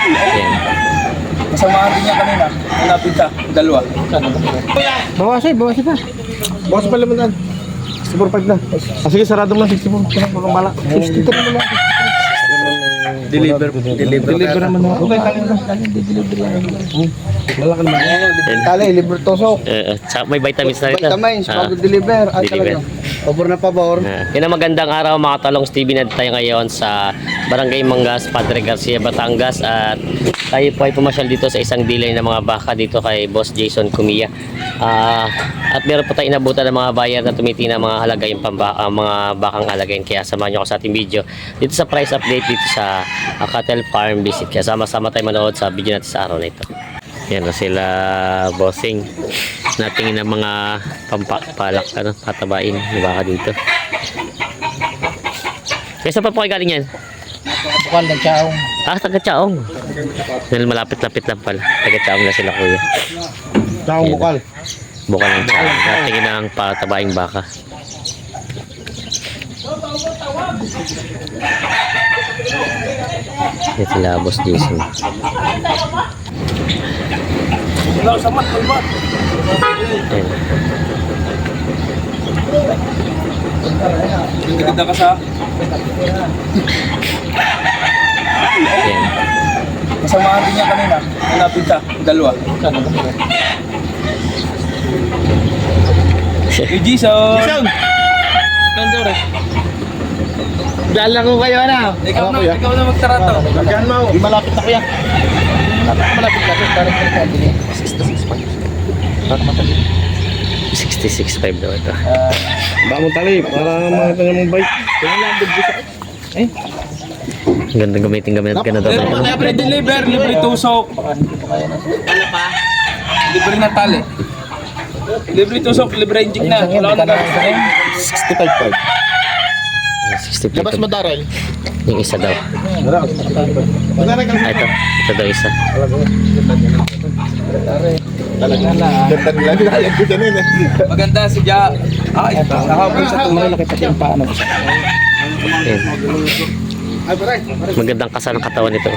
Ayan. Kasamahan din niya kanina. Hanapin ka. Dalawa. Bawasin pa. Bawas pa laman. 64.5 na. Sige, sarado mo lang 64. Kung bala. 63 mo lang. Deliver naman na. Okay, kali mo lang. Deliver yan. Lalaki naman. Kali, libre tosok. May vitamins na ito. Vitamins, bago deliver. Ay, Deliver. talaga. Pabor na pabor. Yan ang magandang araw mga talong Stevie. Nandito tayo ngayon sa Barangay Mangas, Padre Garcia, Batangas. At tayo po ay pumasyal dito sa isang delay ng mga baka dito kay Boss Jason Cumia. At meron po tayo inabutan ng mga buyer na tumitina mga halagayin mga bakang halagayin. Kaya samahan nyo ako sa ating video dito sa price update dito sa Cattle Farm Visit. Kaya sama-sama tayo manood sa video natin sa araw na ito. Yan na sila bossing. Natingin ng mga palak, patabain ng baka dito. Kaya saan pa po kayo galing yan? Bukal ng chaong. Taga-Chaong. Dahil malapit-lapit lang pala. Taga-Chaong na sila kuya. Chaong bukal. Bukal ng Chaong. Natingin ng patabaing baka. Yan sila Boss Jason. Wala sa mat. Ayan. Ganda ka sa... Ayan. Kasamahan din niya kanina. Hanapin ka. Dalawa. Hey, Jason! Dala ko kayo na. Ikaw na magtarato. Magyan mo. Di malapit na kuya. Malapit na. Parang 66.5 daw ito. Ba mo tali para makita niyo mong bike. Kaya lang dito. Eh. Ganda gamitin daw. Libre deliver, libre tusok. Ano pa? Libre na tali. Libre tusok, libre inject na. Wala na gagawin. 65.5. 65. Labas mo daral. Yung isa daw. Ito daw isa. Talaga na. Ganda nila nilalag ko dyan eh. Maganda si Ja. Nakaboy sa tulay. Malaki pati yung paano. Ayan. Magandang kasal ng katawan nito.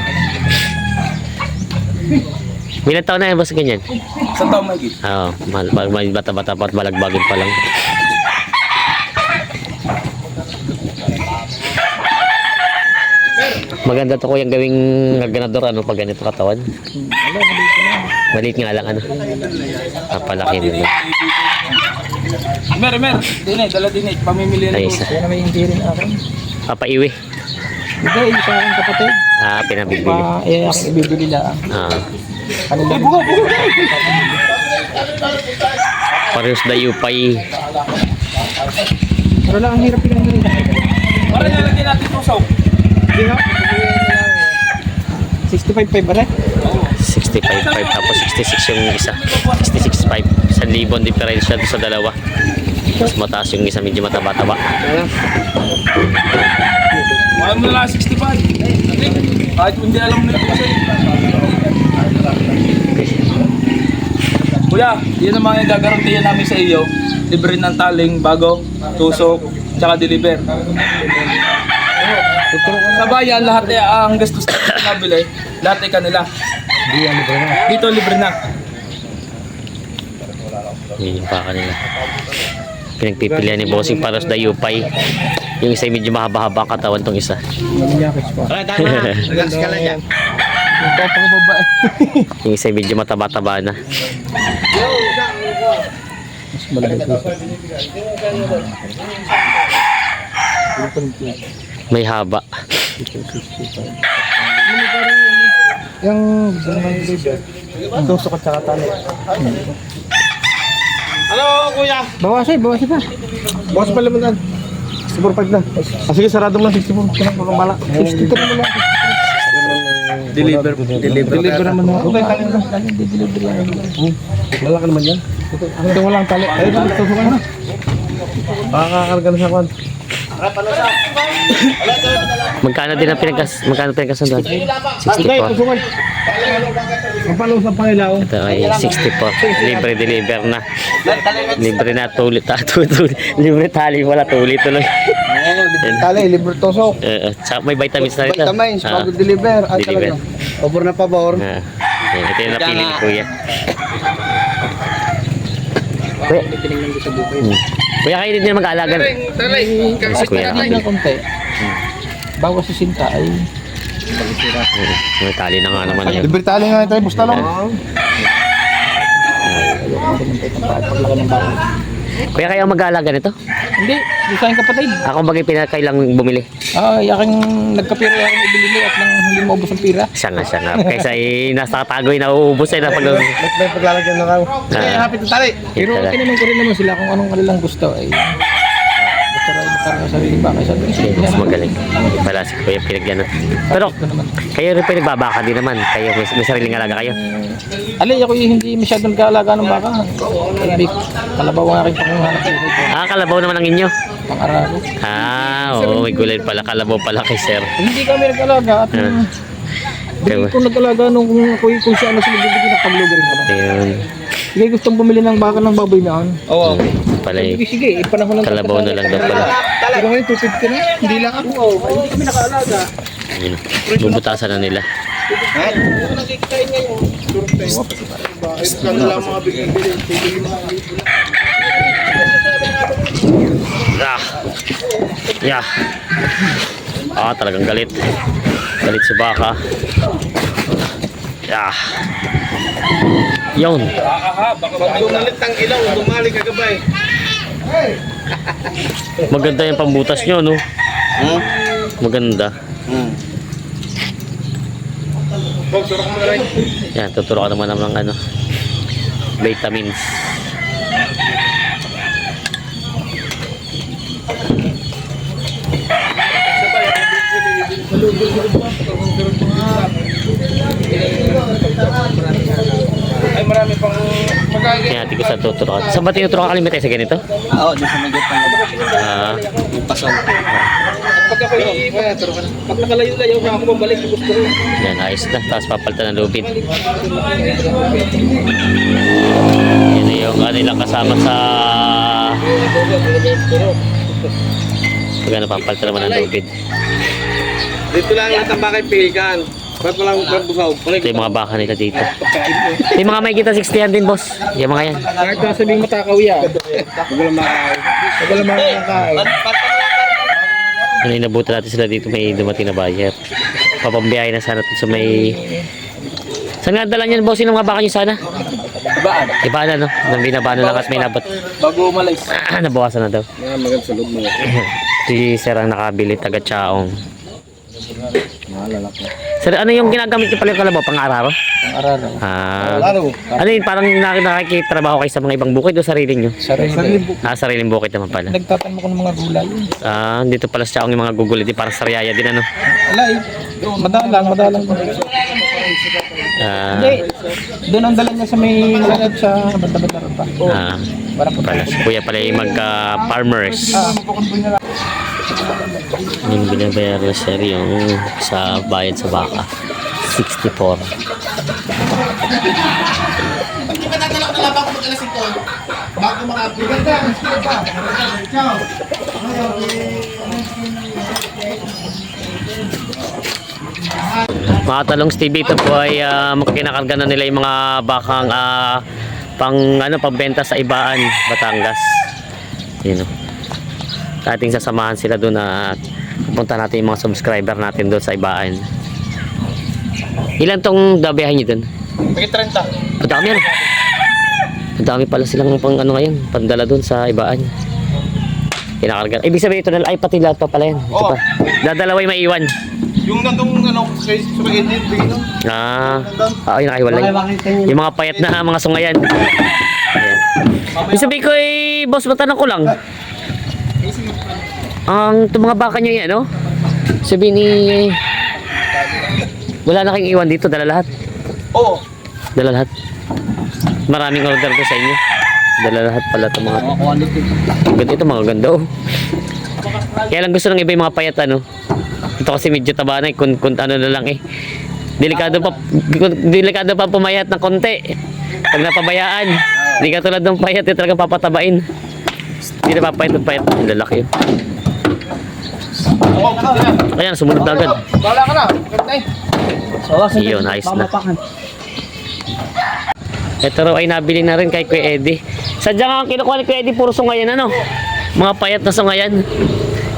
Ilang taon na yan boss ganyan? Sa taong may git. Oo, bata-bata pa at balagbagin pa lang. Maganda to kuyang gawing ganador ano pag ganito katawan. Maliit nga lang ano. Papalaki nila. Mer, dala din pamimili Ay na isa. Kaya na may hindi rin akin. Papaiwi. Hindi, isa akong kapatid. Pinabibili. Akong ibibili lang. Ano lang? Parehas dayupay. Pero lang ang hirap pinanggaling. Para nalagyan natin tusok. Hindi nga. 65.5 ba rin? 65.5 tapos 66 yung isa. 66.5. 1,000 diferensya doon sa dalawa. Mas mataas yung isa, medyo mataba-taba. Wala mo na lang 65. Kahit kung di alam nila kasi. Kuya, yun ang mga gagarantiyan namin sa iyo. Libre ng taling, bago, tusok, tsaka deliver. Sa bayan, lahat ang gastos na nabili, lahat ay kanila. Dito libre na. Yun yung baka nila. Pinagpipilian ni Bossing para sa dayupay. Yung isa medyo mahaba-haba ang katawan tong isa. Relax ka lang yan. Yung isa medyo mataba-taba na. May haba. Yung tusok at saka tali. Hello, kuya. Bawasin pa. Bawas pa laman. 64.5 na. Sige, sarado mo lang 64. Kung bala. 63 mo lang. Deliver naman na. Okay, kali mo lang. Deliver yan. Lalaki naman yan. Ito mo lang tali. Ay, tusukan na. Kakakarga na sa kwan. Magkano pinagkasan doon? 64. Tusukan. Mapalos na pangilaw. Ito ay 64. Libre deliver na. Libre na tulit. Libre tali wala tulit tuloy. Tali, libre tusok. Tsaka may vitamins na rin. Vitamins, bago deliver. At Deliver. talaga. Pabor na pabor. Yan, ito yung napili ni Kuya. Kuya, Kuya kayo din na mag-aalaga. Si Kuya na kayo. konti. Bago sa sinta ay... May tali na nga naman yun. Libre tali nga tayo, busta lang. Kuya kayo ang mag-aalaga nito? Hindi, di sa aking kapatid. Ako bagay pinakailang bumili. Yaking nagkapira yaking ibili at nang hindi maubos ang pira. Siya nga. Kaysa nasa tagoy na uubos na pag... May paglalagyan na raw. Happy to tali. Pero tinanong ko rin naman sila kung anong kanilang gusto ay... Gusto rin magkaroon sa sarili ba? Kaysa Mas magaling. Wala si Kuya pinagyan. Pero kayo rin pinagbabaka din naman. Kayo may sariling alaga kayo. Alay, ako hindi masyadong kaalaga ng baka. Kalabaw ang aking panguhanap. Kalabaw naman ang inyo. Pang-araro. Oo, may gulay pala. Kalabaw pala kay sir. Hindi kami nag-alaga at hindi ko nag-alaga nung kung siya ano sila bibigyan ng paglugar rin kami. Ayun. Sige, gustong bumili ng baka ng baboy na on. Oo. Pala eh. Sige, panahon ng Kalabaw na lang daw pala. Pero ngayon, 250 na. Hindi lang ako. Hindi kami nakaalaga. Ayun. Bubutasan na nila. Nakikikain ngayon. Ito na lang mga bigay-bigay. Yeah. Talagang galit. Galit si baka. Yun. Pag dumalit ang ilaw, dumali ka gabay. Maganda yung pambutas nyo, no? Maganda. Yan, tuturo ka naman ng ano, vitamins. Ay, marami pang pagkain. Kaya natin ko sa tuturo ka. Saan ba tinuturo ka kalimita sa ganito? Oo, di sa magot ng pasok. Pag ako'y pag nakalayo-layo ka ako pabalik, gusto ko. Yan, ayos na. Tapos papalitan ng lubid. Yan na yung kanilang kasama sa... Pag napapalitan naman ng lubid. Dito lang lahat ang bakay pilikan. Ba't walang busaw? Ito yung mga baka nila dito. Ito yung mga may kita 60 din, boss. Yung mga yan. Kahit na sabing matakaw yan. Huwag lang makakain. Huwag lang makakain. Ano inabutan natin sila dito, may dumating na buyer. Papambiyahe na sana sa may... Saan nga dala niyan, boss? Yung mga baka nyo sana? Ibaan. Ibaan na, no? Nang binabano lang at may nabat. Bago umalis. Nabawasan na daw. Maganda sa loob mo. Si Sir ang nakabili, taga Chaong. Sir, ano yung ginagamit niyo pala yung kalabaw? Pang-araro? Pang-araro. Ano yun? Parang nakikitrabaho kayo sa mga ibang bukid o sarili nyo? Sarili po. Sariling bukid naman pala. Nagtatanong ko ng mga gulay. Dito pala sa Chaong yung mga gugulay. Di parang sariaya din, ano? Alay, madalang. Hindi, doon ang dala niya sa may lahat sa banda-banda rin pa. Pala. Kuya pala yung mag-farmers. Yung binabayar na sir yung sa bayad sa baka 64. Mga talong Stevie, ito po ay kinakarga na nila yung mga bakang pambenta sa Ibaan, Batangas. Yun, ating sasamahan sila doon at pupunta natin yung mga subscriber natin doon sa Ibaan. Ilan tong dabiyahan nyo doon? Pagit 30. Madami ano? Madami pala silang pang ano ngayon, pandala doon sa Ibaan. Kinakarga. Ibig sabihin ito na ay pati lahat pa pala yan. Ito pa. Dadalaway maiwan. Yung nandong sa edit, bigyan nun. Yun nakahiwalay. Yung mga payat na mga sungayan. Ayan. Ibig sabihin ko boss, matanong ko lang. Itong mga baka nyo yan, no? Sabihin ni... Wala na kayong iwan dito, dala lahat. Oo. Dala lahat. Maraming order ko sa inyo. Dala lahat pala itong mga... Ganda ito, mga ganda, oh. Kaya lang gusto ng iba yung mga payat, ano? Ito kasi medyo taba na, kung ano na lang, eh. Delikado pa pumayat ng konti. Pag napabayaan, hindi ka tulad ng payat, talagang papatabain. Hindi na papayat at payat. Lalaki yun. Ayan, sumunod na agad. Bala ka na. Maganda eh. Yun, ayos na. Ito raw ay nabili na rin kay Kuya Eddie. Sadya nga ang kinukuha ni Kuya Eddie, puro sungayan ano. Mga payat na sungayan.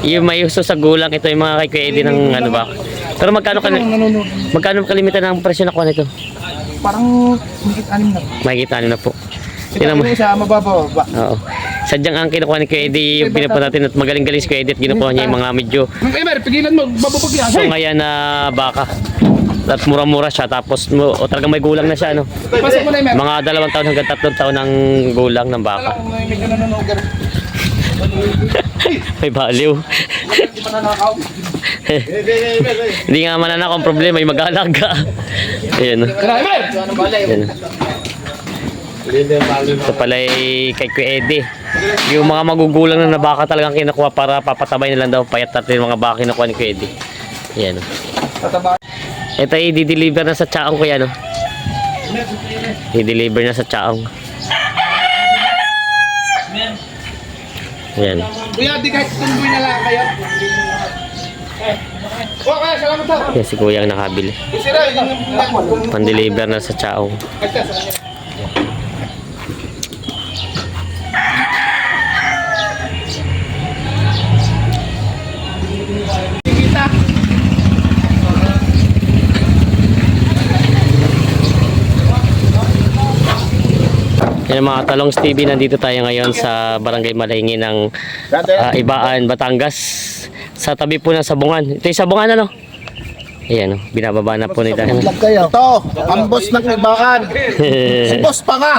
Yung may uso sa gulang, ito yung mga kay Kuya Eddie ng ano ba. Pero magkano kalimitan ng presyo na kuha nito? Parang higit 6 na. Makikita nyo na po. Ito Tingnan mo. yung isa mababa. Oo. Sadyang ang kinukuha ni Kuya Eddie, yung pinapunta natin at magaling-galing si Kuya Eddie at kinukuha niya yung mga medyo Emer, pigilan mo. Bababag yan. sungayan na baka. At mura-mura siya, tapos o talagang may gulang na siya, no? Pasok mo na Emer. Mga 2 taon hanggang 3 taon ng gulang ng baka. Kung may medyo nanonogar. May baliw. Di pa nanakaw. Hindi nga mananakaw ang problema, may mag-aalaga. Ayan. Tara Emer! Ayan. Ito pala ay kay Kuya Eddie. Yung mga magugulang na baka talagang kinukuha para papatabay na lang daw payat natin yung mga baka kinukuha ni Kuya Eddie. Ayan. Tataba. Ito ay di-deliver na sa Chaong kuya, no? I-deliver na sa Chaong. Ayan. Kuya, di kahit tumboy na lang kayo. Oh, kaya salamat daw. Yan si kuya ang nakabili. Sira, yung Pan-deliver na sa Chaong. Kita. Yan mga talong Stevie, nandito tayo ngayon sa Barangay Malahingi ng Ibaan, Batangas. Sa tabi po ng Sabungan. Ito yung Sabungan, ano? Ayan, binababa na po ni Dahil. Ito, ang boss ng Ibakan. Si boss pa nga.